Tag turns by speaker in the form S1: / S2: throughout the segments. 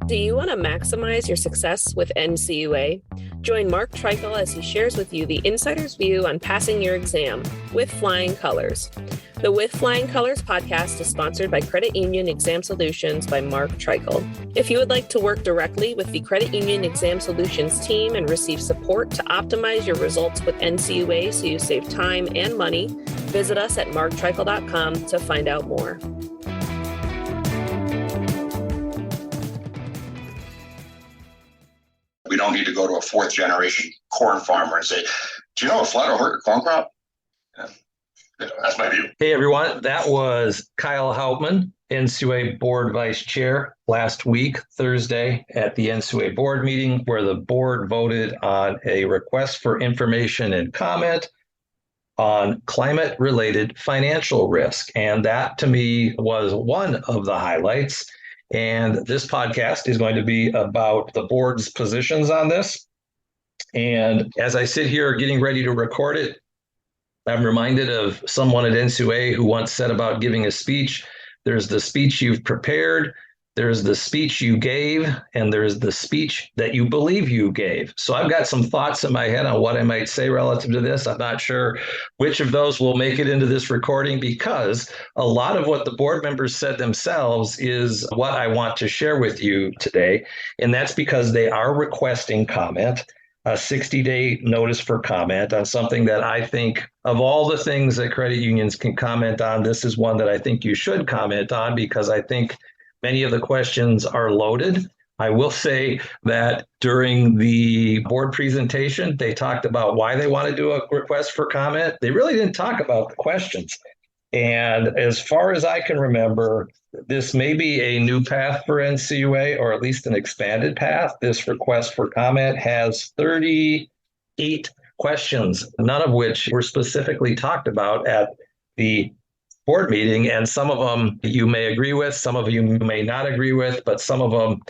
S1: Do you want to maximize your success with NCUA? Join Mark Treichel as he shares with you the insider's view on passing your exam with flying colors. The With Flying Colors podcast is sponsored by Credit Union Exam Solutions by Mark Treichel. If you would like to work directly with the Credit Union Exam Solutions team and receive support to optimize your results with NCUA so you save time and money, visit us at marktreichel.com to find out more.
S2: We don't need to go to a fourth generation corn farmer and say, do you know a flood will hurt your corn crop? Yeah. That's my view.
S3: Hey, everyone. That was Kyle Hauptman, NCUA Board Vice Chair, last week, Thursday, at the NCUA Board meeting, where the board voted on a request for information and comment on climate-related financial risk. And that, to me, was one of the highlights. And this podcast is going to be about the board's positions on this. And as I sit here getting ready to record it, I'm reminded of someone at NCUA who once said about giving a speech, there's the speech you've prepared, there's the speech you gave, and there's the speech that you believe you gave. So I've got some thoughts in my head on what I might say relative to this. I'm not sure which of those will make it into this recording, because a lot of what the board members said themselves is what I want to share with you today. And that's because they are requesting comment, a 60-day notice for comment on something that I think, of all the things that credit unions can comment on, this is one that I think you should comment on, because I think many of the questions are loaded. I will say that during the board presentation, they talked about why they want to do a request for comment. They really didn't talk about the questions. And as far as I can remember, this may be a new path for NCUA, or at least an expanded path. This request for comment has 38 questions, none of which were specifically talked about at the board meeting. And some of them you may agree with, some of you may not agree with, but some of them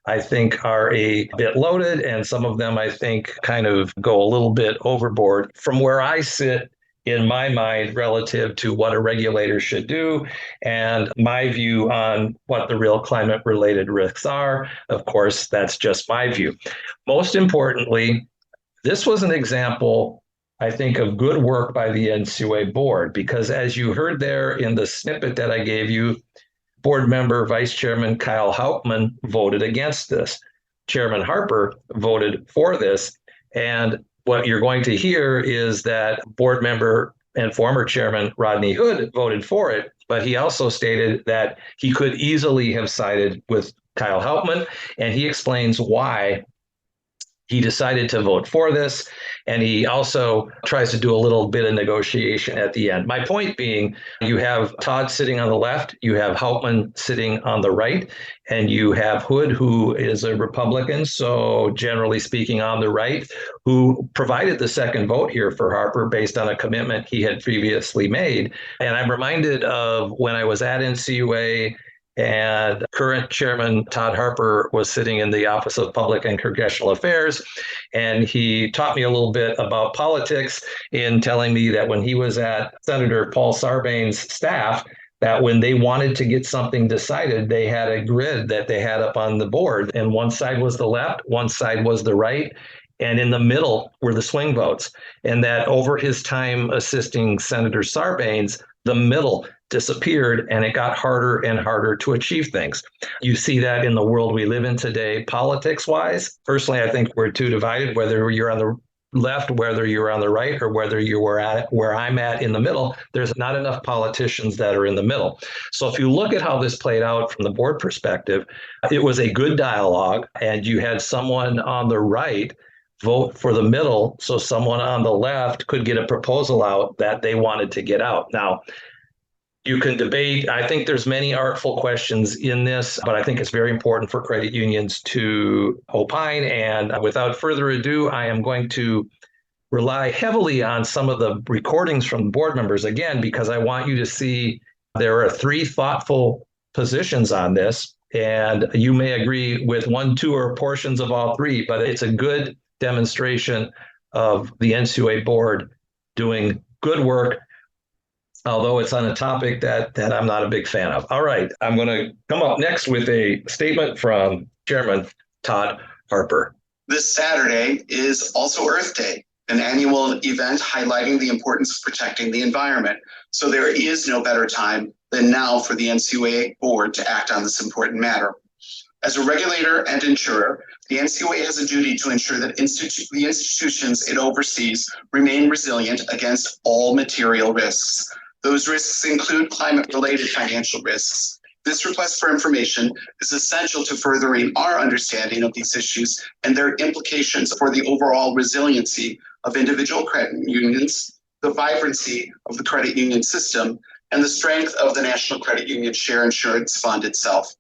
S3: I think are a bit loaded, and some of them I think kind of go a little bit overboard from where I sit in my mind relative to what a regulator should do and my view on what the real climate related risks are. Of course, that's just my view. Most importantly, this was an example, I think, of good work by the NCUA board, because as you heard there in the snippet that I gave you, board member Vice Chairman Kyle Hauptman voted against this. Chairman Harper voted for this. And what you're going to hear is that board member and former chairman Rodney Hood voted for it, but he also stated that he could easily have sided with Kyle Hauptman, and he explains why he decided to vote for this, and he also tries to do a little bit of negotiation at the end. My point being, you have Todd sitting on the left, you have Hauptman sitting on the right, and you have Hood, who is a Republican, so generally speaking on the right, who provided the second vote here for Harper based on a commitment he had previously made. And I'm reminded of when I was at NCUA, and current chairman Todd Harper was sitting in the Office of Public and Congressional Affairs, and he taught me a little bit about politics in telling me that when he was at Senator Paul Sarbanes' staff, that when they wanted to get something decided, they had a grid that they had up on the board, and one side was the left, one side was the right, and in the middle were the swing votes. And that over his time assisting Senator Sarbanes, the middle disappeared, and it got harder and harder to achieve things. You see that in the world we live in today, politics-wise. Personally, I think we're too divided, whether you're on the left, whether you're on the right, or whether you were at where I'm at in the middle. There's not enough politicians that are in the middle. So if you look at how this played out from the board perspective, it was a good dialogue, and you had someone on the right vote for the middle, so someone on the left could get a proposal out that they wanted to get out. Now, you can debate. I think there's many artful questions in this, but I think it's very important for credit unions to opine. And without further ado, I am going to rely heavily on some of the recordings from board members, again, because I want you to see there are three thoughtful positions on this. And you may agree with one, two, or portions of all three, but it's a good demonstration of the NCUA board doing good work, although it's on a topic that I'm not a big fan of. All right, I'm going to come up next with a statement from Chairman Todd Harper.
S4: This Saturday is also Earth Day, an annual event highlighting the importance of protecting the environment. So there is no better time than now for the NCUA board to act on this important matter. As a regulator and insurer, the NCUA has a duty to ensure that the institutions it oversees remain resilient against all material risks. Those risks include climate-related financial risks. This request for information is essential to furthering our understanding of these issues and their implications for the overall resiliency of individual credit unions, the vibrancy of the credit union system, and the strength of the National Credit Union Share Insurance Fund itself.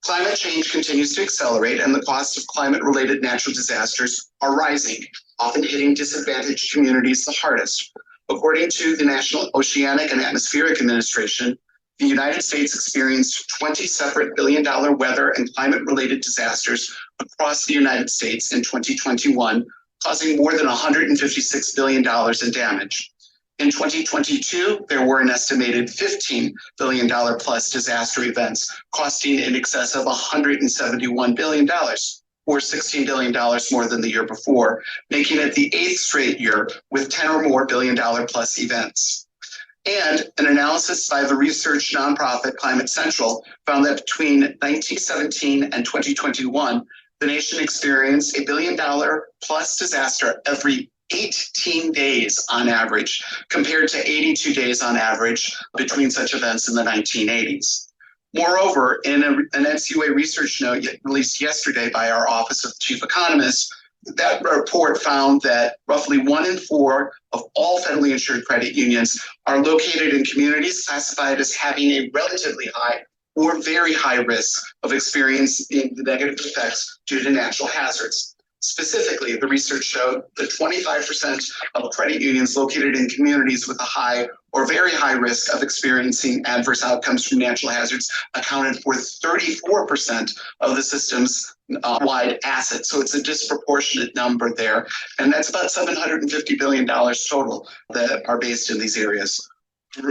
S4: Climate change continues to accelerate, and the costs of climate-related natural disasters are rising, often hitting disadvantaged communities the hardest. According to the National Oceanic and Atmospheric Administration, the United States experienced 20 separate billion-dollar weather and climate-related disasters across the United States in 2021, causing more than $156 billion in damage. In 2022, there were an estimated $15 billion plus disaster events, costing in excess of $171 billion, or $16 billion more than the year before, making it the 8th straight year with 10 or more billion-dollar plus events. And an analysis by the research nonprofit Climate Central found that between 1917 and 2021, the nation experienced $1 billion plus disaster every 18 days on average, compared to 82 days on average between such events in the 1980s. Moreover, in an NCUA research note released yesterday by our Office of Chief Economist, that report found that roughly 1 in 4 of all federally insured credit unions are located in communities classified as having a relatively high or very high risk of experiencing the negative effects due to natural hazards. Specifically, the research showed that 25% of credit unions located in communities with a high or very high risk of experiencing adverse outcomes from natural hazards accounted for 34% of the system's wide assets. So it's a disproportionate number there. And that's about $750 billion total that are based in these areas.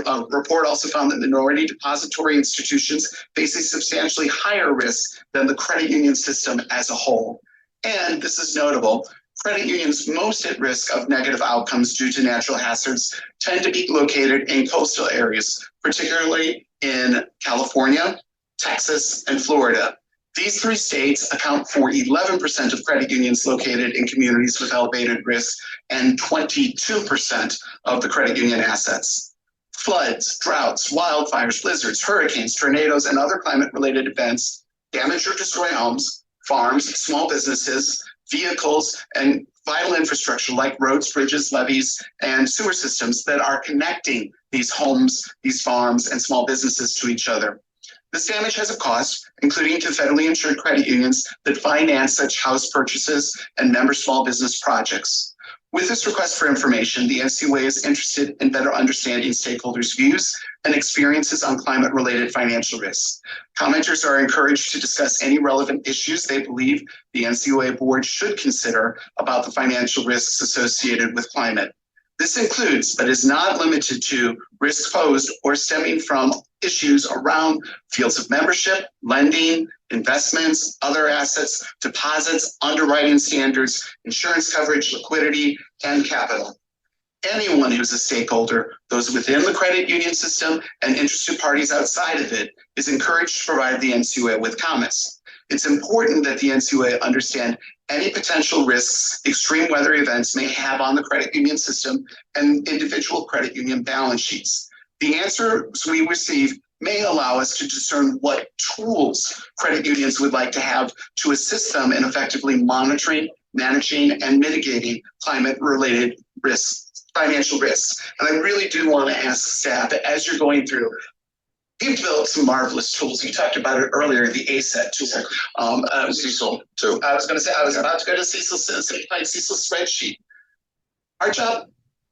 S4: A report also found that minority depository institutions face a substantially higher risk than the credit union system as a whole. And this is notable, credit unions most at risk of negative outcomes due to natural hazards tend to be located in coastal areas, particularly in California, Texas, and Florida. These 3 states account for 11% of credit unions located in communities with elevated risk and 22% of the credit union assets. Floods, droughts, wildfires, blizzards, hurricanes, tornadoes, and other climate-related events damage or destroy homes, farms, small businesses, vehicles, and vital infrastructure like roads, bridges, levees, and sewer systems that are connecting these homes, these farms, and small businesses to each other. This damage has a cost, including to federally insured credit unions that finance such house purchases and member small business projects. With this request for information, the NCUA is interested in better understanding stakeholders' views and experiences on climate-related financial risks. Commenters are encouraged to discuss any relevant issues they believe the NCUA board should consider about the financial risks associated with climate. This includes, but is not limited to, risks posed or stemming from issues around fields of membership, lending, investments, other assets, deposits, underwriting standards, insurance coverage, liquidity, and capital. Anyone who's a stakeholder, those within the credit union system and interested parties outside of it, is encouraged to provide the NCUA with comments. It's important that the NCUA understand any potential risks extreme weather events may have on the credit union system and individual credit union balance sheets. The answers we receive may allow us to discern what tools credit unions would like to have to assist them in effectively monitoring, managing, and mitigating climate-related risks, financial risks. And I really do want to ask staff, as you're going through, you've developed some marvelous tools. You talked about it earlier, the ASET tool.
S2: CECL too.
S4: I was going to say, I was about to go to simplified CECL spreadsheet. Our job,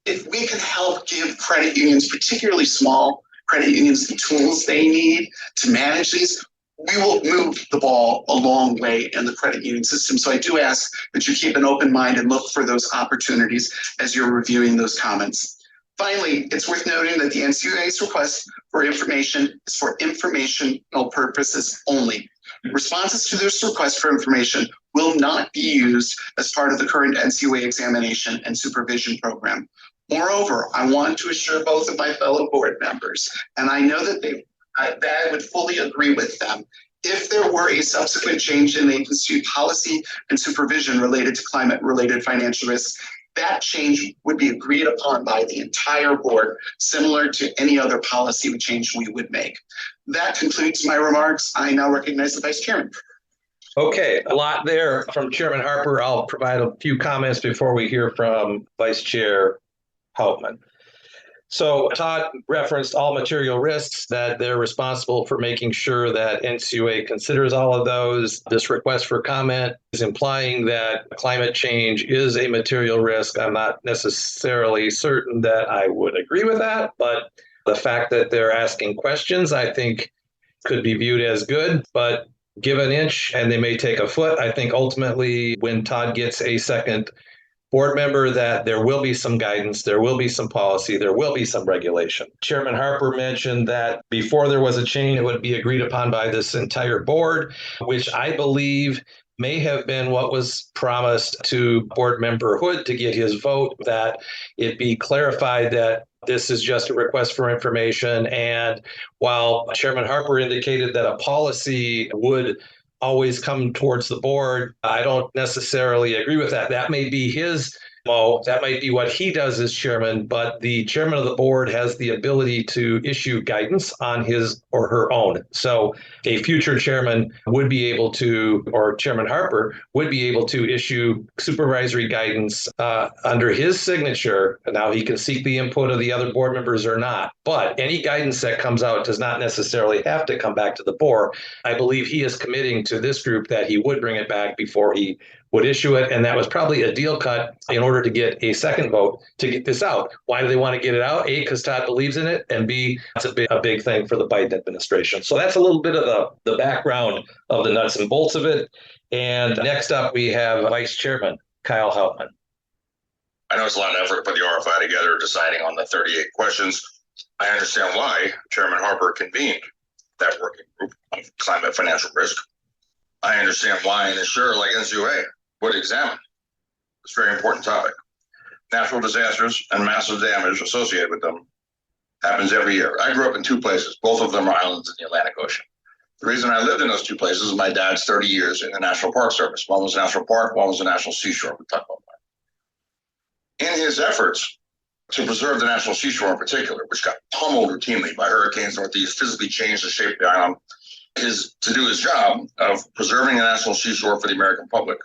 S4: if we can help give credit unions, particularly small credit unions, the tools they need to manage these, we will move the ball a long way in the credit union system. So I do ask that you keep an open mind and look for those opportunities as you're reviewing those comments. Finally, it's worth noting that the NCUA's request for information is for informational purposes only. Responses to this request for information will not be used as part of the current NCUA examination and supervision program. Moreover, I want to assure both of my fellow board members, and I know that I would fully agree with them, if there were a subsequent change in the institute policy and supervision related to climate-related financial risks, that change would be agreed upon by the entire board, similar to any other policy change we would make. That concludes my remarks. I now recognize the Vice Chairman.
S3: Okay, a lot there from Chairman Harper. I'll provide a few comments before we hear from Vice Chair Hauptman. So Todd referenced all material risks, that they're responsible for making sure that NCUA considers all of those. This request for comment is implying that climate change is a material risk. I'm not necessarily certain that I would agree with that, but the fact that they're asking questions, I think, could be viewed as good. But give an inch and they may take a foot. I think ultimately when Todd gets a second board member, that there will be some guidance, there will be some policy, there will be some regulation. Chairman Harper mentioned that before there was a change, it would be agreed upon by this entire board, which I believe may have been what was promised to board member Hood to get his vote, that it be clarified that this is just a request for information. And while Chairman Harper indicated that a policy would always come towards the board, I don't necessarily agree with that. That may be his that might be what he does as chairman, but the chairman of the board has the ability to issue guidance on his or her own. So a future chairman would be able to, or Chairman Harper would be able to issue supervisory guidance under his signature. Now he can seek the input of the other board members or not, but any guidance that comes out does not necessarily have to come back to the board. I believe he is committing to this group that he would bring it back before he would issue it. And that was probably a deal cut in order to get a second vote to get this out. Why do they want to get it out? A, because Todd believes in it, and B, it's a big thing for the Biden administration. So that's a little bit of the background of the nuts and bolts of it. And next up, we have Vice Chairman Kyle Hauptman.
S2: I know it's a lot of effort to put the RFI together, deciding on the 38 questions. I understand why Chairman Harper convened that working group on climate financial risk. I understand why an insurer like NCUA would examine this very important topic. Natural disasters and massive damage associated with them happens every year. I grew up in two places. Both of them are islands in the Atlantic Ocean. The reason I lived in those two places is my dad's 30 years in the National Park Service. One was a national park, one was a national seashore. We talked about that. In his efforts to preserve the national seashore in particular, which got pummeled routinely by hurricanes northeast, physically changed the shape of the island, is to do his job of preserving the national seashore for the American public,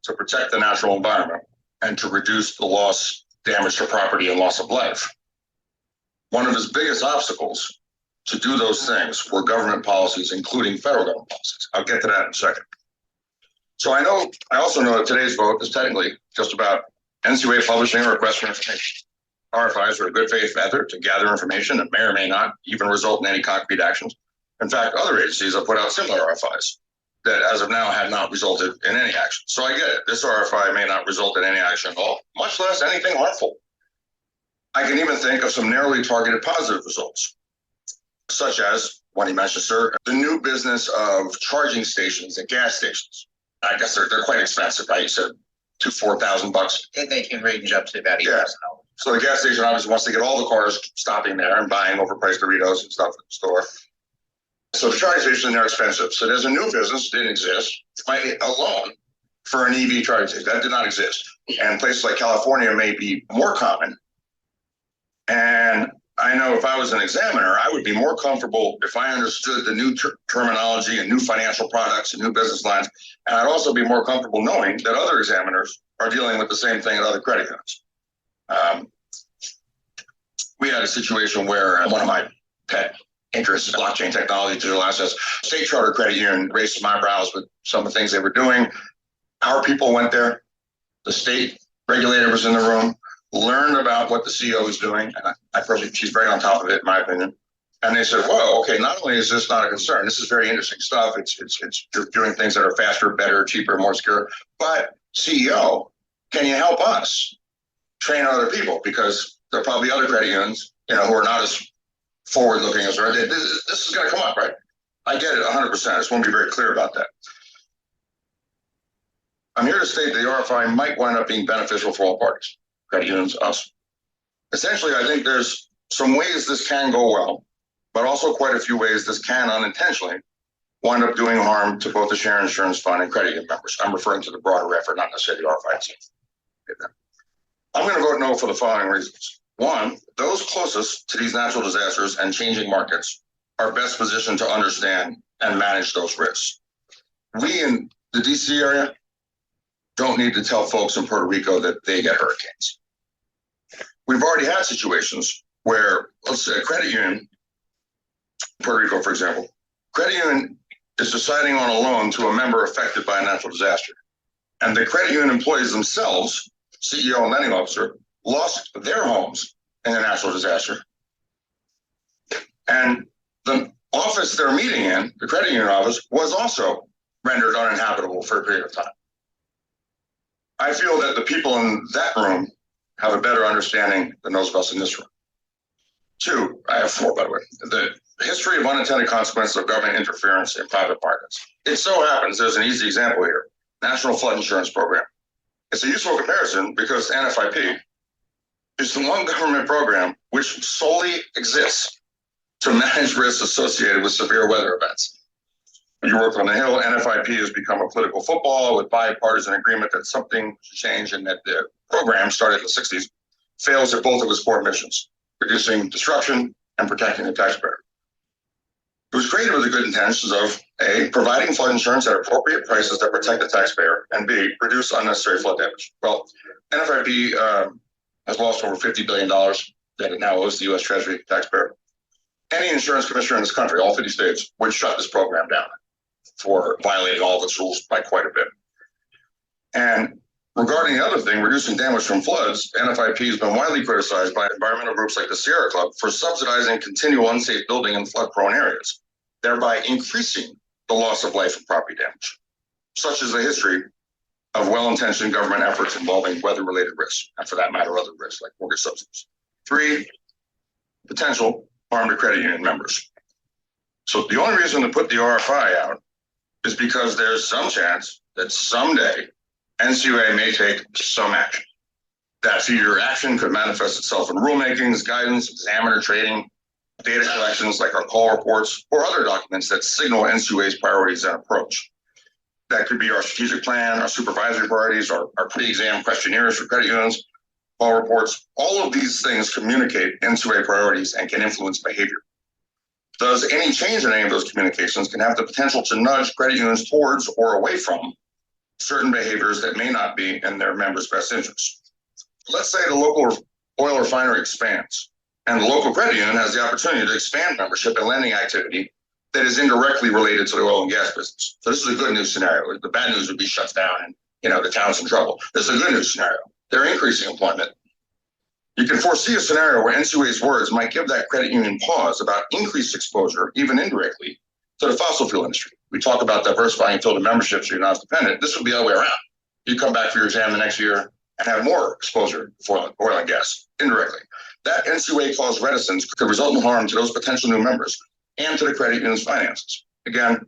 S2: to protect the natural environment, and to reduce the loss, damage to property, and loss of life. One of his biggest obstacles to do those things were government policies, including federal government policies. I'll get to that in a second. So I also know that today's vote is technically just about NCUA publishing a request for information. RFIs are a good faith method to gather information that may or may not even result in any concrete actions. In fact, other agencies have put out similar RFIs that as of now have not resulted in any action. So I get it. This RFI may not result in any action at all, much less anything harmful. I can even think of some narrowly targeted positive results, such as what he mentioned, sir, the new business of charging stations at gas stations. I guess they're quite expensive, right? You said $4,000.
S5: They can range up to about $8,000.
S2: Yeah. So the gas station obviously wants to get all the cars stopping there and buying overpriced Doritos and stuff at the store. So the charging stations are expensive. So there's a new business that didn't exist. Might be a loan for an EV charging station. That did not exist. And places like California may be more common. And I know if I was an examiner, I would be more comfortable if I understood the new terminology and new financial products and new business lines. And I'd also be more comfortable knowing that other examiners are dealing with the same thing at other credit unions. We had a situation where one of my pet interests in blockchain technology, digital assets, state charter credit union raised some eyebrows with some of the things they were doing. Our people went there. The state regulator was in the room, learned about what the CEO was doing. And I personally, she's very on top of it, in my opinion. And they said, whoa, okay, not only is this not a concern, this is very interesting stuff. It's you're doing things that are faster, better, cheaper, more secure. But CEO, can you help us train other people? Because there are probably other credit unions, who are not as forward-looking as her. This is going to come up, right? I get it 100%. I just want to be very clear about that. I'm here to state that the RFI might wind up being beneficial for all parties, credit unions, us. Essentially, I think there's some ways this can go well, but also quite a few ways this can unintentionally wind up doing harm to both the share insurance fund and credit union members. I'm referring to the broader effort, not necessarily the RFI itself. I'm going to vote no for the following reasons. One, those closest to these natural disasters and changing markets are best positioned to understand and manage those risks. We in the DC area don't need to tell folks in Puerto Rico that they get hurricanes. We've already had situations where, let's say, a credit union, Puerto Rico, for example, credit union is deciding on a loan to a member affected by a natural disaster. And the credit union employees themselves, CEO and lending officer, lost their homes in a natural disaster. And the office they're meeting in, the credit union office, was also rendered uninhabitable for a period of time. I feel that the people in that room have a better understanding than those of us in this room. Two, I have four, by the way. The history of unintended consequences of government interference in private markets. It so happens, there's an easy example here, National Flood Insurance Program. It's a useful comparison because NFIP is the one government program which solely exists to manage risks associated with severe weather events. You work on the Hill, NFIP has become a political football with bipartisan agreement that something should change and that the program started in the 60s fails at both of its core missions, reducing disruption and protecting the taxpayer. It was created with the good intentions of A, providing flood insurance at appropriate prices that protect the taxpayer, and B, reduce unnecessary flood damage. Well, NFIP has lost over $50 billion that it now owes the U.S. Treasury taxpayer. Any insurance commissioner in this country, all 50 states, would shut this program down for violating all of its rules by quite a bit. And regarding the other thing, reducing damage from floods, NFIP has been widely criticized by environmental groups like the Sierra Club for subsidizing continual unsafe building in flood-prone areas, thereby increasing the loss of life and property damage. Such is the history of well-intentioned government efforts involving weather-related risks, and for that matter, other risks like mortgage subsidies. Three, potential harm to credit union members. So the only reason to put the RFI out is because there's some chance that someday NCUA may take some action. That future action could manifest itself in rulemakings, guidance, examiner trading, data collections like our call reports, or other documents that signal NCUA's priorities and approach. That could be our strategic plan, our supervisory priorities, our pre-exam questionnaires for credit unions, call reports. All of these things communicate NCUA priorities and can influence behavior. Thus, any change in any of those communications can have the potential to nudge credit unions towards or away from certain behaviors that may not be in their members' best interests. Let's say the local oil refinery expands, and the local credit union has the opportunity to expand membership and lending activity that is indirectly related to the oil and gas business. So this is a good news scenario. The bad news would be shut down and the town's in trouble. This is a good news scenario. They're increasing employment. You can foresee a scenario where NCUA's words might give that credit union pause about increased exposure, even indirectly, to the fossil fuel industry. We talk about diversifying filtered memberships so you're not as dependent. This would be the other way around. You come back for your exam the next year and have more exposure for oil and gas indirectly. That NCUA clause reticence could result in harm to those potential new members and to the credit union's finances. Again,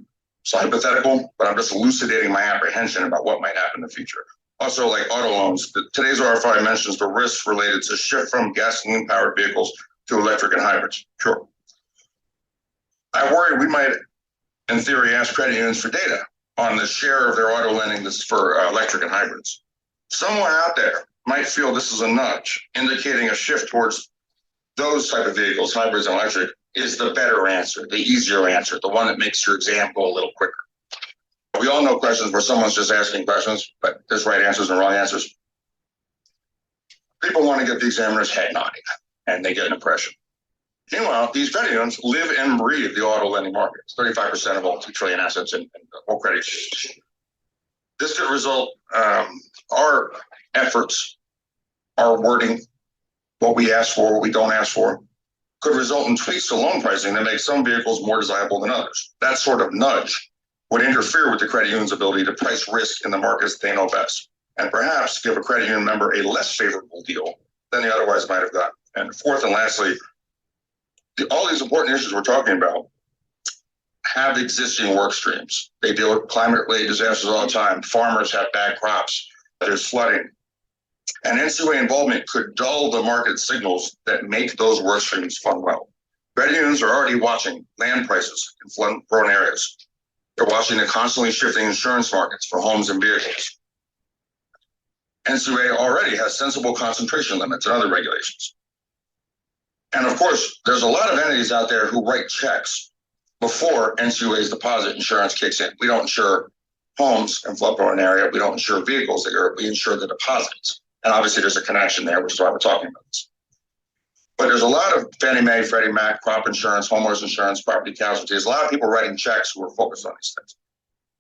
S2: it's hypothetical, but I'm just elucidating my apprehension about what might happen in the future. Also, like auto loans, today's RFI mentions the risks related to shift from gasoline-powered vehicles to electric and hybrids. Sure. I worry we might, in theory, ask credit unions for data on the share of their auto lending that's for electric and hybrids. Someone out there might feel this is a nudge, indicating a shift towards those type of vehicles, hybrids and electric, is the better answer, the easier answer, the one that makes your exam go a little quicker. We all know questions where someone's just asking questions, but there's right answers and wrong answers. People want to get the examiner's head nodding, and they get an impression. Meanwhile, these credit unions live and breathe the auto lending market. It's 35% of all $2 trillion assets in all credit unions. This could result, our efforts, our wording, what we ask for, what we don't ask for, could result in tweaks to loan pricing that make some vehicles more desirable than others. That sort of nudge would interfere with the credit union's ability to price risk in the markets they know best, and perhaps give a credit union member a less favorable deal than they otherwise might have gotten. And fourth and lastly, all these important issues we're talking about have existing work streams. They deal with climate-related disasters all the time. Farmers have bad crops. There's flooding. And NCUA involvement could dull the market signals that make those work streams fund well. Credit unions are already watching land prices in flood-prone areas. They're watching the constantly shifting insurance markets for homes and vehicles. NCUA already has sensible concentration limits and other regulations. And of course, there's a lot of entities out there who write checks before NCUA's deposit insurance kicks in. We don't insure homes in flood-prone area. We don't insure vehicles there. We insure the deposits. And obviously there's a connection there, which is why we're talking about this. But there's a lot of Fannie Mae, Freddie Mac, crop insurance, homeowners insurance, property casualties, a lot of people writing checks who are focused on these things.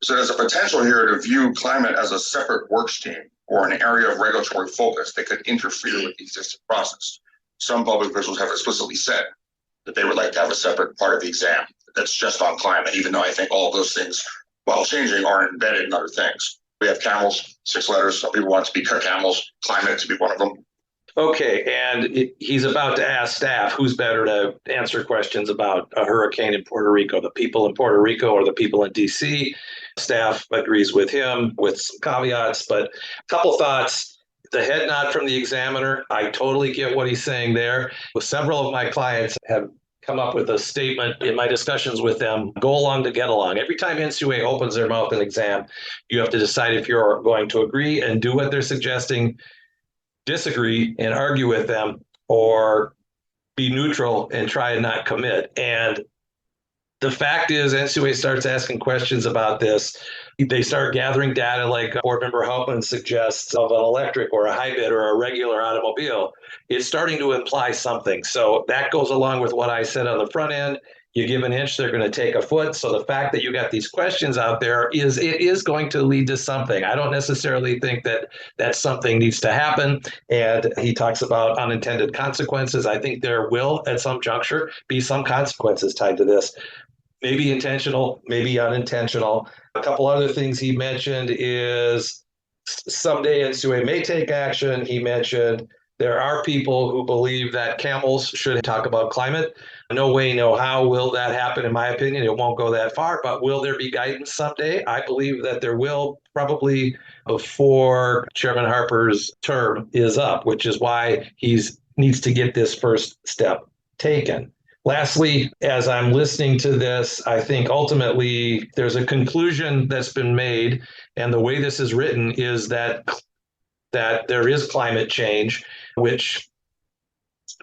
S2: So there's a potential here to view climate as a separate work stream or an area of regulatory focus that could interfere with the existing process. Some public officials have explicitly said that they would like to have a separate part of the exam that's just on climate, even though I think all of those things, while changing, are embedded in other things. We have camels, 6 letters. Some people want to be camels, climate to be one of them.
S3: Okay, and he's about to ask staff who's better to answer questions about a hurricane in Puerto Rico, the people in Puerto Rico or the people in DC. Staff agrees with him with some caveats, but a couple thoughts. The head nod from the examiner, I totally get what he's saying there. With several of my clients have come up with a statement in my discussions with them, go along to get along. Every time NCUA opens their mouth in exam, you have to decide if you're going to agree and do what they're suggesting, disagree and argue with them, or be neutral and try and not commit. And the fact is, NCUA starts asking questions about this. They start gathering data like Board Member Hauptman suggests of an electric or a hybrid or a regular automobile. It's starting to imply something. So that goes along with what I said on the front end. You give an inch, they're going to take a foot. So the fact that you got these questions out there is going to lead to something. I don't necessarily think that something needs to happen. And he talks about unintended consequences. I think there will, at some juncture, be some consequences tied to this. Maybe intentional, maybe unintentional. A couple other things he mentioned is someday NCUA may take action. He mentioned there are people who believe that camels should talk about climate. No way, no how will that happen, in my opinion. It won't go that far, but will there be guidance someday? I believe that there will, probably before Chairman Harper's term is up, which is why he needs to get this first step taken. Lastly, as I'm listening to this, I think ultimately there's a conclusion that's been made, and the way this is written is that there is climate change, which,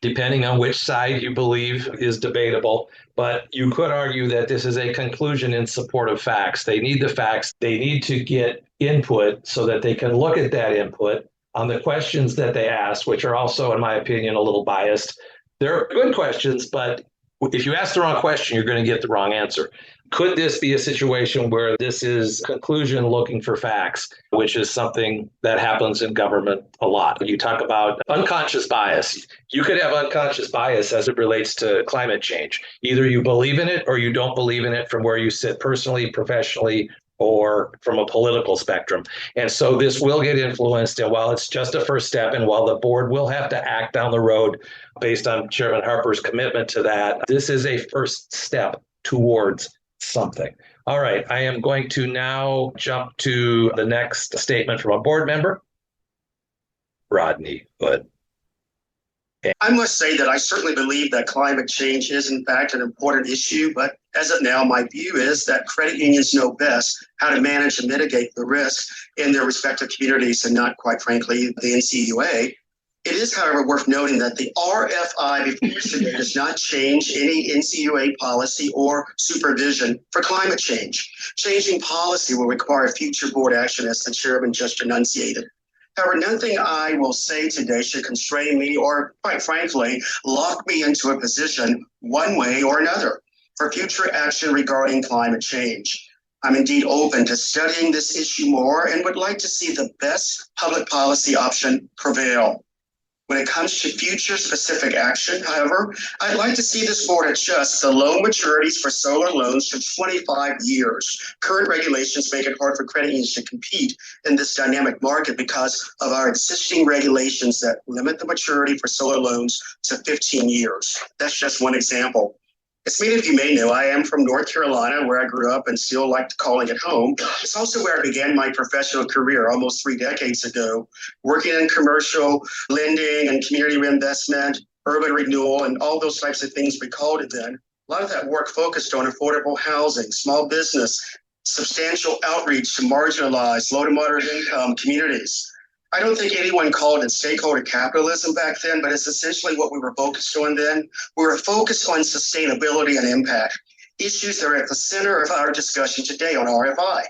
S3: depending on which side you believe, is debatable. But you could argue that this is a conclusion in support of facts. They need the facts. They need to get input so that they can look at that input on the questions that they ask, which are also, in my opinion, a little biased. They're good questions, but if you ask the wrong question, you're going to get the wrong answer. Could this be a situation where this is conclusion looking for facts, which is something that happens in government a lot? You talk about unconscious bias. You could have unconscious bias as it relates to climate change. Either you believe in it or you don't believe in it from where you sit personally, professionally, or from a political spectrum. And so this will get influenced. And while it's just a first step, and while the board will have to act down the road based on Chairman Harper's commitment to that, this is a first step towards something. All right, I am going to now jump to the next statement from a board member, Rodney Hood.
S6: I must say that I certainly believe that climate change is in fact an important issue, but as of now, my view is that credit unions know best how to manage and mitigate the risk in their respective communities and not, quite frankly, the NCUA. It is, however, worth noting that the RFI before today does not change any NCUA policy or supervision for climate change. Changing policy will require future board action, as the chairman just enunciated. However, nothing I will say today should constrain me or, quite frankly, lock me into a position one way or another for future action regarding climate change. I'm indeed open to studying this issue more and would like to see the best public policy option prevail. When it comes to future specific action, however, I'd like to see this board adjust the loan maturities for solar loans to 25 years. Current regulations make it hard for credit unions to compete in this dynamic market because of our existing regulations that limit the maturity for solar loans to 15 years. That's just one example. As many of you may know, I am from North Carolina, where I grew up and still like calling it home. It's also where I began my professional career almost 3 decades ago, working in commercial lending and community reinvestment, urban renewal, and all those types of things we called it then. A lot of that work focused on affordable housing, small business, substantial outreach to marginalized, low to moderate income communities. I don't think anyone called it stakeholder capitalism back then, but it's essentially what we were focused on then. We were focused on sustainability and impact, issues that are at the center of our discussion today on RFI,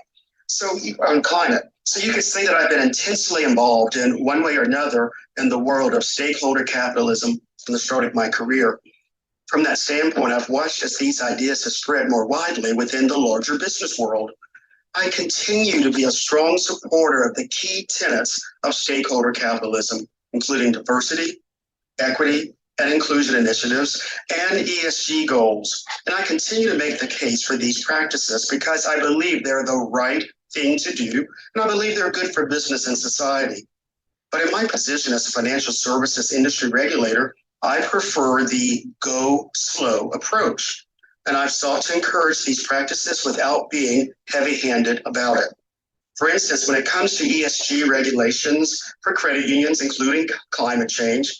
S6: so on climate. So you could say that I've been intensely involved in one way or another in the world of stakeholder capitalism from the start of my career. From that standpoint, I've watched as these ideas have spread more widely within the larger business world. I continue to be a strong supporter of the key tenets of stakeholder capitalism, including diversity, equity, and inclusion initiatives, and ESG goals. And I continue to make the case for these practices because I believe they're the right thing to do, and I believe they're good for business and society. But in my position as a financial services industry regulator, I prefer the go slow approach. And I've sought to encourage these practices without being heavy-handed about it. For instance, when it comes to ESG regulations for credit unions, including climate change,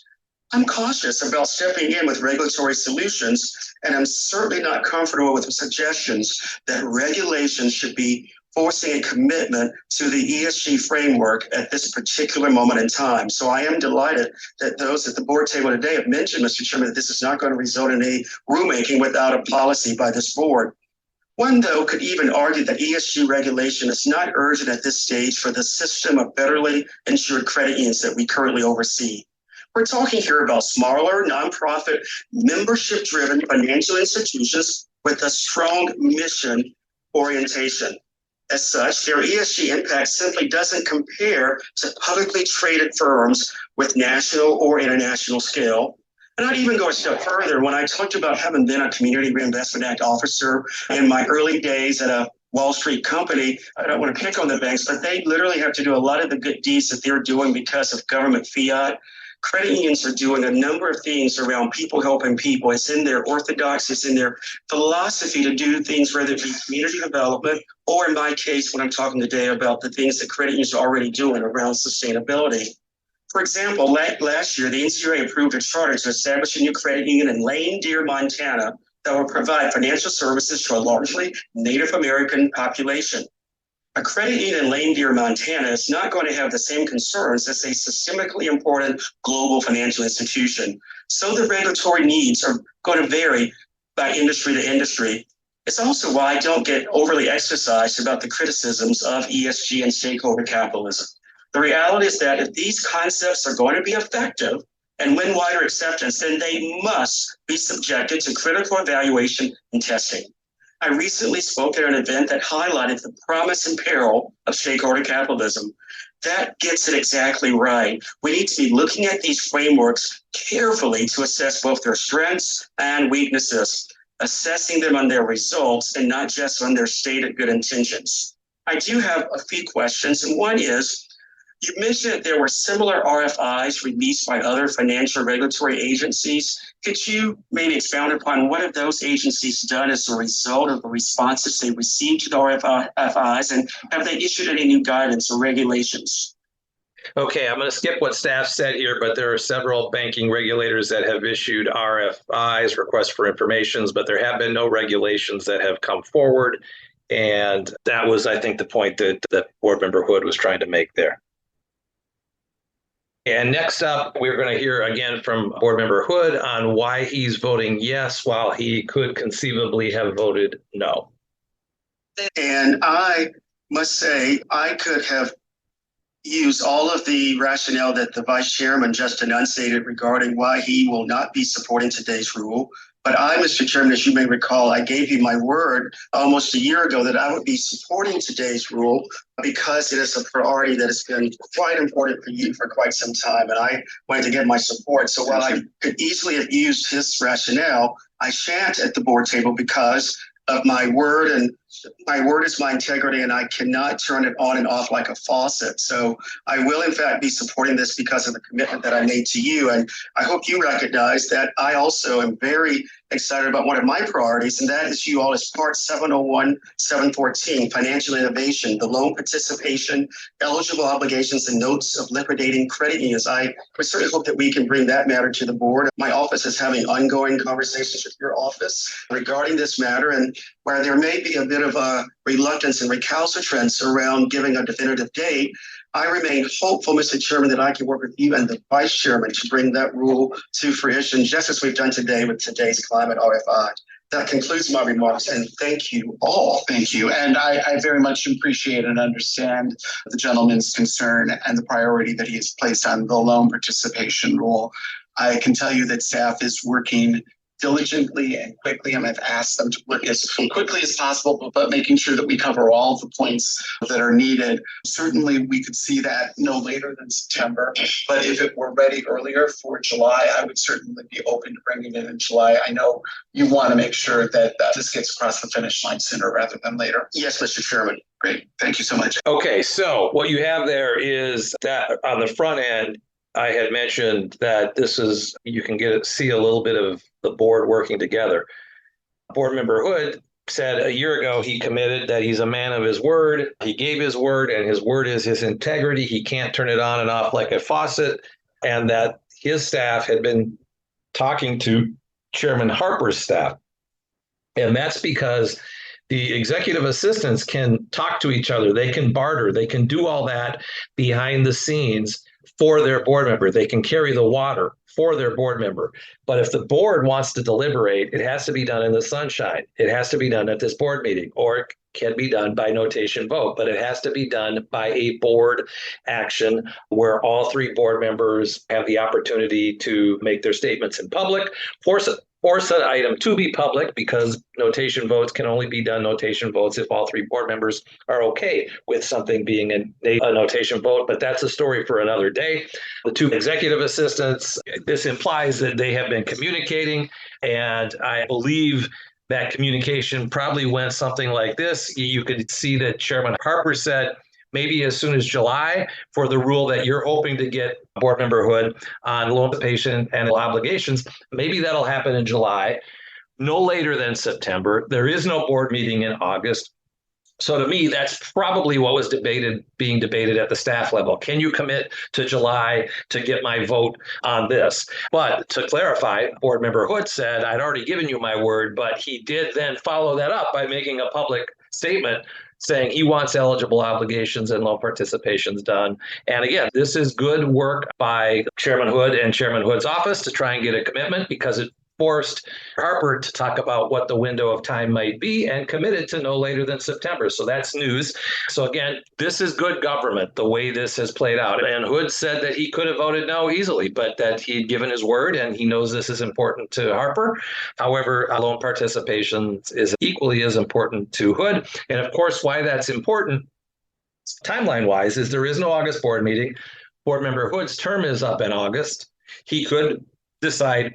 S6: I'm cautious about stepping in with regulatory solutions, and I'm certainly not comfortable with the suggestions that regulations should be forcing a commitment to the ESG framework at this particular moment in time. So I am delighted that those at the board table today have mentioned, Mr. Chairman, that this is not going to result in a rulemaking without a policy by this board. One, though, could even argue that ESG regulation is not urgent at this stage for the system of federally insured credit unions that we currently oversee. We're talking here about smaller, nonprofit, membership-driven financial institutions with a strong mission orientation. As such, their ESG impact simply doesn't compare to publicly traded firms with national or international scale. And I'd even go a step further. When I talked about having been a Community Reinvestment Act officer in my early days at a Wall Street company, I don't want to pick on the banks, but they literally have to do a lot of the good deeds that they're doing because of government fiat. Credit unions are doing a number of things around people helping people. It's in their orthodoxy, it's in their philosophy to do things, whether it be community development, or in my case, when I'm talking today about the things that credit unions are already doing around sustainability. For example, last year, the NCUA approved a charter to establish a new credit union in Lane Deer, Montana, that will provide financial services to a largely Native American population. A credit union in Lane Deer, Montana is not going to have the same concerns as a systemically important global financial institution. So the regulatory needs are going to vary by industry to industry. It's also why I don't get overly exercised about the criticisms of ESG and stakeholder capitalism. The reality is that if these concepts are going to be effective and win wider acceptance, then they must be subjected to critical evaluation and testing. I recently spoke at an event that highlighted the promise and peril of stakeholder capitalism. That gets it exactly right. We need to be looking at these frameworks carefully to assess both their strengths and weaknesses, assessing them on their results and not just on their stated good intentions. I do have a few questions, and one is, you mentioned that there were similar RFIs released by other financial regulatory agencies. Could you maybe expound upon what have those agencies done as a result of the responses they received to the RFIs, and have they issued any new guidance or regulations?
S3: Okay, I'm going to skip what staff said here, but there are several banking regulators that have issued RFIs, requests for informations, but there have been no regulations that have come forward. And that was, I think, the point that Board Member Hood was trying to make there. And next up, we're going to hear again from Board Member Hood on why he's voting yes while he could conceivably have voted no.
S6: And I must say, I could have used all of the rationale that the Vice Chairman just enunciated regarding why he will not be supporting today's rule. But I, Mr. Chairman, as you may recall, I gave you my word almost a year ago that I would be supporting today's rule because it is a priority that has been quite important for you for quite some time. And I wanted to get my support. So while I could easily have used his rationale, I shan't at the board table because of my word, and my word is my integrity, and I cannot turn it on and off like a faucet. So I will, in fact, be supporting this because of the commitment that I made to you. And I hope you recognize that I also am very excited about one of my priorities, and that is you all as part 701, 714, financial innovation, the loan participation, eligible obligations, and notes of liquidating credit unions. I would certainly hope that we can bring that matter to the board. My office is having ongoing conversations with your office regarding this matter, and where there may be a bit of a reluctance and recalcitrance around giving a definitive date, I remain hopeful, Mr. Chairman, that I can work with you and the Vice Chairman to bring that rule to fruition, just as we've done today with today's climate RFI. That concludes my remarks, and thank you all.
S4: Thank you. And I very much appreciate and understand the gentleman's concern and the priority that he has placed on the loan participation rule. I can tell you that staff is working diligently and quickly, and I've asked them to work as quickly as possible, but making sure that we cover all the points that are needed. Certainly, we could see that no later than September, but if it were ready earlier for July, I would certainly be open to bringing it in July. I know you want to make sure that this gets across the finish line sooner rather than later.
S6: Yes, Mr. Chairman.
S4: Great. Thank you so much.
S3: Okay, so what you have there is that on the front end, I had mentioned that this is, you can see a little bit of the board working together. Board member Hood said a year ago he committed that he's a man of his word. He gave his word, and his word is his integrity. He can't turn it on and off like a faucet, and that his staff had been talking to Chairman Harper's staff. And that's because the executive assistants can talk to each other. They can barter. They can do all that behind the scenes for their board member. They can carry the water for their board member. But if the board wants to deliberate, it has to be done in the sunshine. It has to be done at this board meeting, or it can be done by notation vote, but it has to be done by a board action where all three board members have the opportunity to make their statements in public, force an item to be public, because notation votes can only be done notation votes if all three board members are okay with something being a notation vote. But that's a story for another day. The two executive assistants, this implies that they have been communicating, and I believe that communication probably went something like this. You could see that Chairman Harper said, maybe as soon as July, for the rule that you're hoping to get, board member Hood, on loan participation and obligations. Maybe that'll happen in July, no later than September. There is no board meeting in August. So to me, that's probably what was being debated at the staff level. Can you commit to July to get my vote on this? But to clarify, board member Hood said, I'd already given you my word, but he did then follow that up by making a public statement saying he wants eligible obligations and loan participations done. And again, this is good work by Chairman Hood and Chairman Hood's office to try and get a commitment, because it forced Harper to talk about what the window of time might be and committed to no later than September. So that's news. So again, this is good government, the way this has played out. And Hood said that he could have voted no easily, but that he'd given his word and he knows this is important to Harper. However, loan participation is equally as important to Hood. And of course, why that's important timeline-wise is there is no August board meeting. Board member Hood's term is up in August. He could decide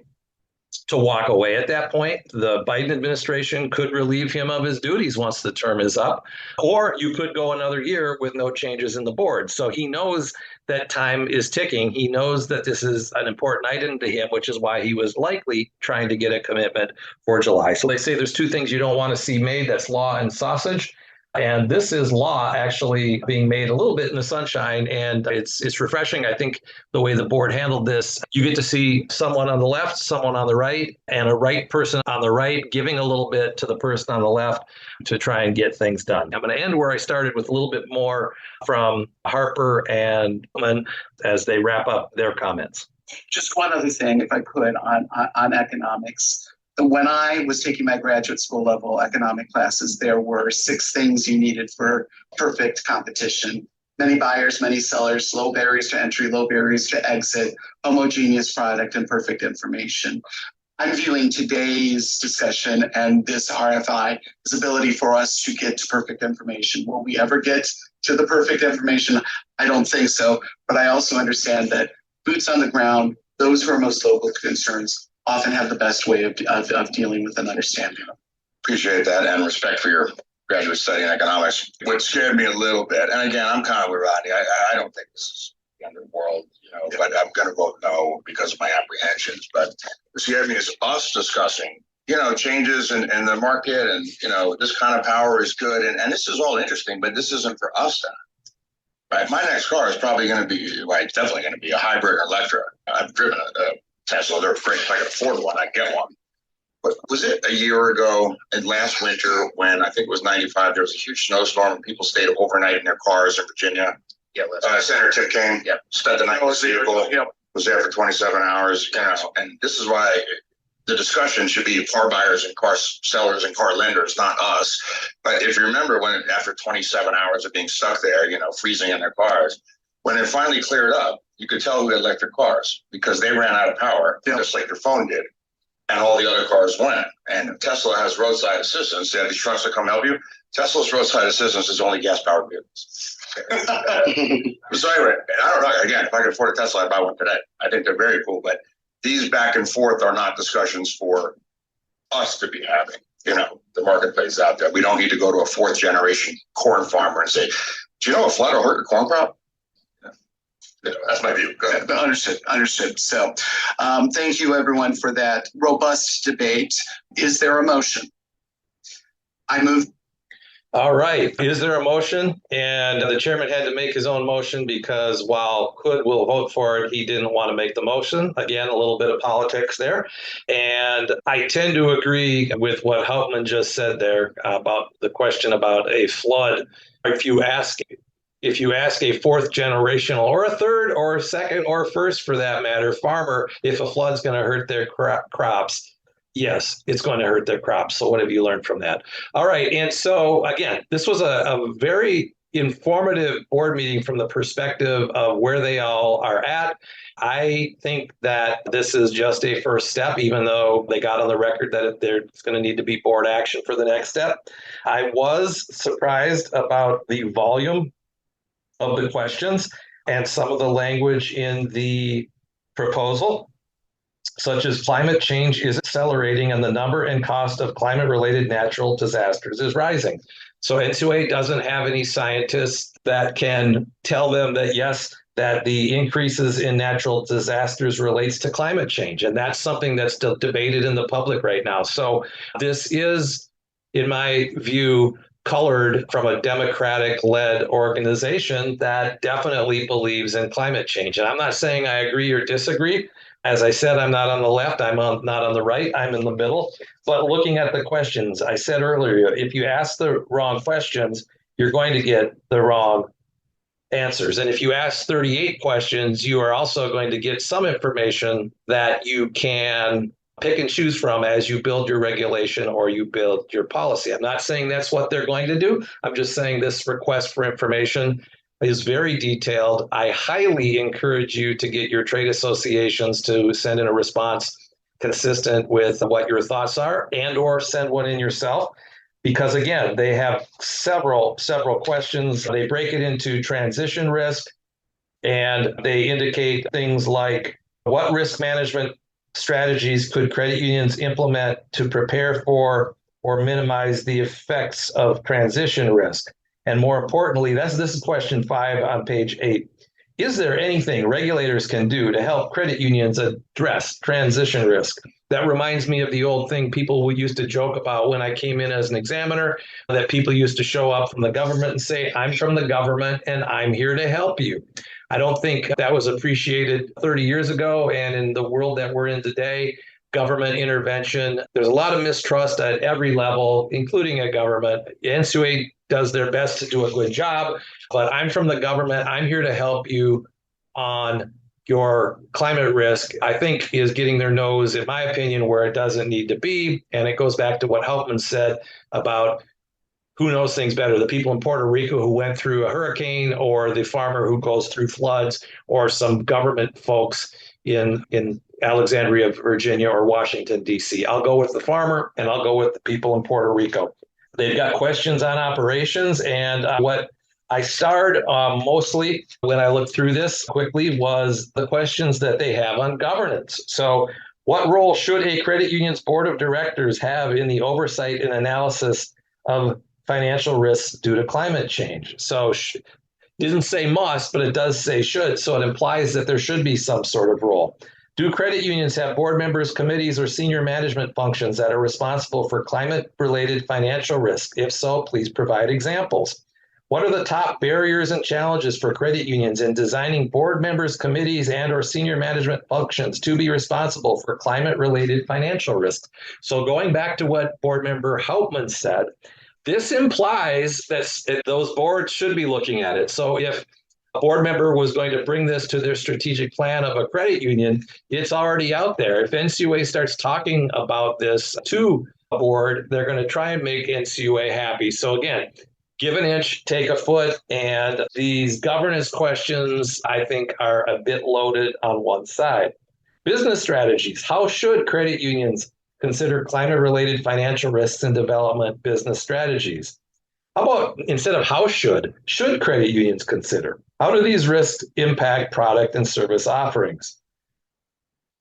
S3: to walk away at that point. The Biden administration could relieve him of his duties once the term is up, or you could go another year with no changes in the board. So he knows that time is ticking. He knows that this is an important item to him, which is why he was likely trying to get a commitment for July. So they say there's two things you don't want to see made. That's law and sausage. And this is law actually being made a little bit in the sunshine, and it's refreshing. I think the way the board handled this, you get to see someone on the left, someone on the right, and a right person on the right giving a little bit to the person on the left to try and get things done. I'm going to end where I started with a little bit more from Harper and Human as they wrap up their comments.
S4: Just one other thing, if I could, on economics. When I was taking my graduate school level economic classes, there were 6 things you needed for perfect competition. Many buyers, many sellers, low barriers to entry, low barriers to exit, homogeneous product, and perfect information. I'm viewing today's discussion and this RFI as ability for us to get to perfect information. Will we ever get to the perfect information? I don't think so, but I also understand that boots on the ground, those who are most local concerns, often have the best way of dealing with and understanding them.
S2: Appreciate that, and respect for your graduate study in economics. What scared me a little bit, and again, I'm kind of with Rodney. I don't think this is the end of the world, but I'm going to vote no because of my apprehensions. But what scared me is us discussing changes in the market, and this kind of power is good, and this is all interesting, but this isn't for us now. Right, my next car is probably going to be, definitely going to be a hybrid Electra. I've driven a Tesla. They're great. If I can afford one, I'd get one. But was it a year ago and last winter when I think it was 95, there was a huge snowstorm and people stayed overnight in their cars in Virginia?
S5: Yeah,
S2: Senator Tim Kaine spent the night in the vehicle, was there for 27 hours. And this is why the discussion should be car buyers and car sellers and car lenders, not us. But if you remember when after 27 hours of being stuck there, freezing in their cars, when it finally cleared up, you could tell who had electric cars because they ran out of power, just like your phone did. And all the other cars went. And Tesla has roadside assistance. They have these trucks that come help you. Tesla's roadside assistance is only gas-powered vehicles. So anyway, I don't know. Again, if I could afford a Tesla, I'd buy one today. I think they're very cool. But these back and forth are not discussions for us to be having. The marketplace out there. We don't need to go to a fourth generation corn farmer and say, do you know a flood will hurt your corn crop? That's my view. Go ahead.
S4: Understood. So thank you, everyone, for that robust debate. Is there a motion? I move.
S3: All right. Is there a motion? And the chairman had to make his own motion because while will vote for it, he didn't want to make the motion. Again, a little bit of politics there. And I tend to agree with what Hauptmann just said there about the question about a flood. If you ask a fourth generational or a third or a second or first, for that matter, farmer, if a flood's going to hurt their crops, yes, it's going to hurt their crops. So what have you learned from that? All right. And so, again, this was a very informative board meeting from the perspective of where they all are at. I think that this is just a first step, even though they got on the record that there's going to need to be board action for the next step. I was surprised about the volume of the questions and some of the language in the proposal, such as climate change is accelerating and the number and cost of climate-related natural disasters is rising. So NCUA doesn't have any scientists that can tell them that, yes, that the increases in natural disasters relates to climate change. And that's something that's still debated in the public right now. So this is, in my view, colored from a Democratic-led organization that definitely believes in climate change. And I'm not saying I agree or disagree. As I said, I'm not on the left, not on the right, I'm in the middle. But looking at the questions, I said earlier, if you ask the wrong questions, you're going to get the wrong answers. And if you ask 38 questions, you are also going to get some information that you can pick and choose from as you build your regulation or you build your policy. I'm not saying that's what they're going to do. I'm just saying this request for information is very detailed. I highly encourage you to get your trade associations to send in a response consistent with what your thoughts are, and or send one in yourself. Because again, they have several questions. They break it into transition risk, and they indicate things like what risk management strategies could credit unions implement to prepare for or minimize the effects of transition risk? And more importantly, this is question 5 on page 8. Is there anything regulators can do to help credit unions address transition risk? That reminds me of the old thing people used to joke about when I came in as an examiner, that people used to show up from the government and say, I'm from the government and I'm here to help you. I don't think that was appreciated 30 years ago. And in the world that we're in today, government intervention, there's a lot of mistrust at every level, including at government. NCUA does their best to do a good job, but I'm from the government. I'm here to help you on your climate risk, I think, is getting their nose, in my opinion, where it doesn't need to be. And it goes back to what Hauptmann said about who knows things better, the people in Puerto Rico who went through a hurricane, or the farmer who goes through floods, or some government folks in Alexandria, Virginia, or Washington, D.C. I'll go with the farmer, and I'll go with the people in Puerto Rico. They've got questions on operations, and what I starred mostly when I looked through this quickly was the questions that they have on governance. So what role should a credit union's board of directors have in the oversight and analysis of financial risks due to climate change? So didn't say must, but it does say should. So it implies that there should be some sort of role. Do credit unions have board members, committees, or senior management functions that are responsible for climate-related financial risk? If so, please provide examples. What are the top barriers and challenges for credit unions in designing board members, committees, and/or senior management functions to be responsible for climate-related financial risk? So going back to what board member Hauptmann said, this implies that those boards should be looking at it. So if a board member was going to bring this to their strategic plan of a credit union, it's already out there. If NCUA starts talking about this to a board, they're going to try and make NCUA happy. So again, give an inch, take a foot, and these governance questions, I think, are a bit loaded on one side. Business strategies. How should credit unions consider climate-related financial risks and development business strategies? How about instead of how should credit unions consider? How do these risks impact product and service offerings?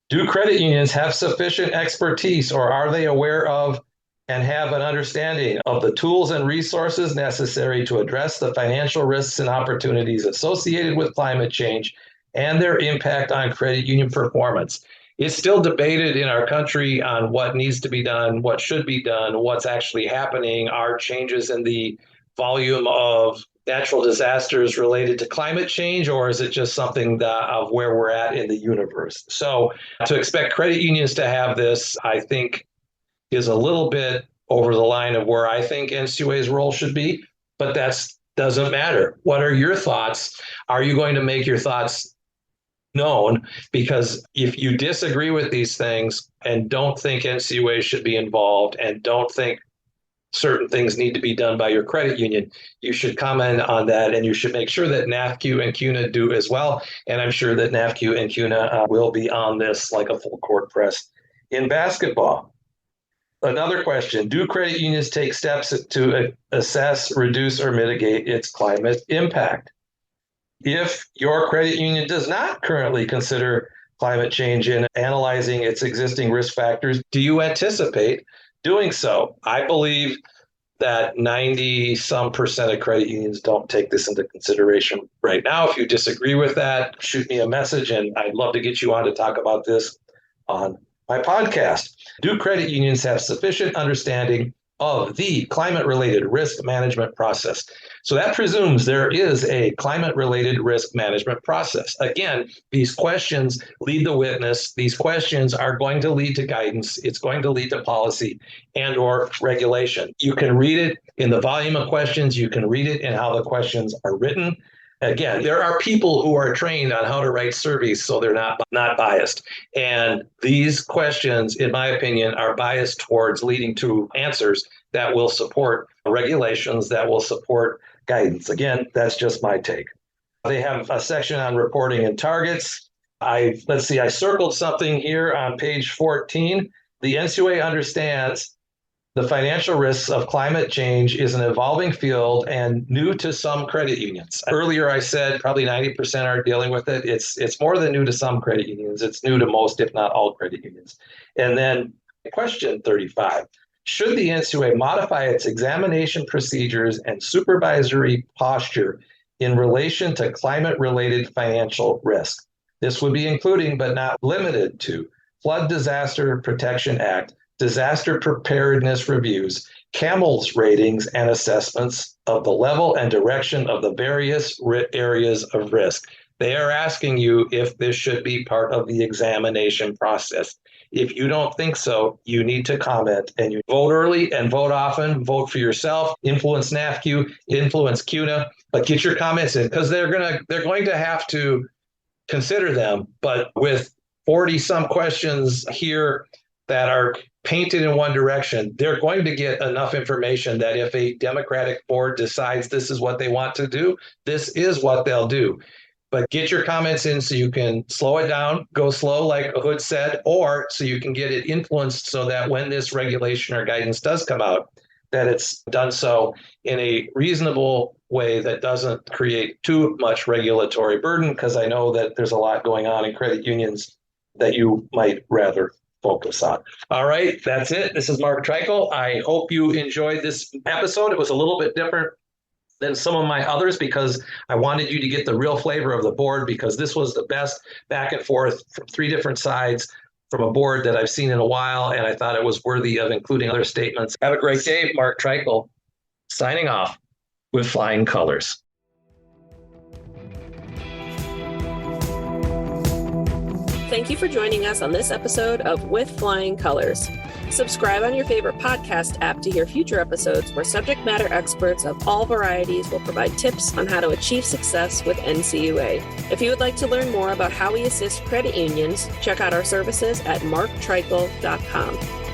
S3: Do credit unions have sufficient expertise, or are they aware of and have an understanding of the tools and resources necessary to address the financial risks and opportunities associated with climate change and their impact on credit union performance? It's still debated in our country on what needs to be done, what should be done, what's actually happening, are changes in the volume of natural disasters related to climate change, or is it just something of where we're at in the universe? So to expect credit unions to have this, I think, is a little bit over the line of where I think NCUA's role should be, but that doesn't matter. What are your thoughts? Are you going to make your thoughts known? Because if you disagree with these things and don't think NCUA should be involved and don't think certain things need to be done by your credit union, you should comment on that, and you should make sure that NAFCU and CUNA do as well. And I'm sure that NAFCU and CUNA will be on this like a full court press. In basketball, another question: do credit unions take steps to assess, reduce, or mitigate its climate impact? If your credit union does not currently consider climate change in analyzing its existing risk factors, do you anticipate doing so? I believe that 90% of credit unions don't take this into consideration right now. If you disagree with that, shoot me a message, and I'd love to get you on to talk about this on my podcast. Do credit unions have sufficient understanding of the climate-related risk management process? So that presumes there is a climate-related risk management process. Again, these questions lead the witness. These questions are going to lead to guidance. It's going to lead to policy and or regulation. You can read it in the volume of questions. You can read it in how the questions are written. Again, there are people who are trained on how to write surveys, so they're not biased. And these questions, in my opinion, are biased towards leading to answers that will support regulations, that will support guidance. Again, that's just my take. They have a section on reporting and targets. I circled something here on page 14. The NCUA understands the financial risks of climate change is an evolving field and new to some credit unions. Earlier, I said probably 90% are dealing with it. It's more than new to some credit unions. It's new to most, if not all, credit unions. And then question 35, should the NCUA modify its examination procedures and supervisory posture in relation to climate-related financial risk? This would be including, but not limited to, Flood Disaster Protection Act, disaster preparedness reviews, CAMELS ratings, and assessments of the level and direction of the various areas of risk. They are asking you if this should be part of the examination process. If you don't think so, you need to comment, and you vote early and vote often, vote for yourself, influence NAFCU, influence CUNA, but get your comments in, because they're going to have to consider them. But with 40 some questions here that are painted in one direction, they're going to get enough information that if a Democratic board decides this is what they want to do, this is what they'll do. But get your comments in so you can slow it down, go slow, like Hood said, or so you can get it influenced so that when this regulation or guidance does come out, that it's done so in a reasonable way that doesn't create too much regulatory burden, because I know that there's a lot going on in credit unions that you might rather focus on. All right, that's it. This is Mark Treichel. I hope you enjoyed this episode. It was a little bit different than some of my others because I wanted you to get the real flavor of the board, because this was the best back and forth from three different sides from a board that I've seen in a while, and I thought it was worthy of including other statements. Have a great day. Mark Treichel, signing off with flying colors.
S1: Thank you for joining us on this episode of With Flying Colors. Subscribe on your favorite podcast app to hear future episodes where subject matter experts of all varieties will provide tips on how to achieve success with NCUA. If you would like to learn more about how we assist credit unions, check out our services at marktreichel.com.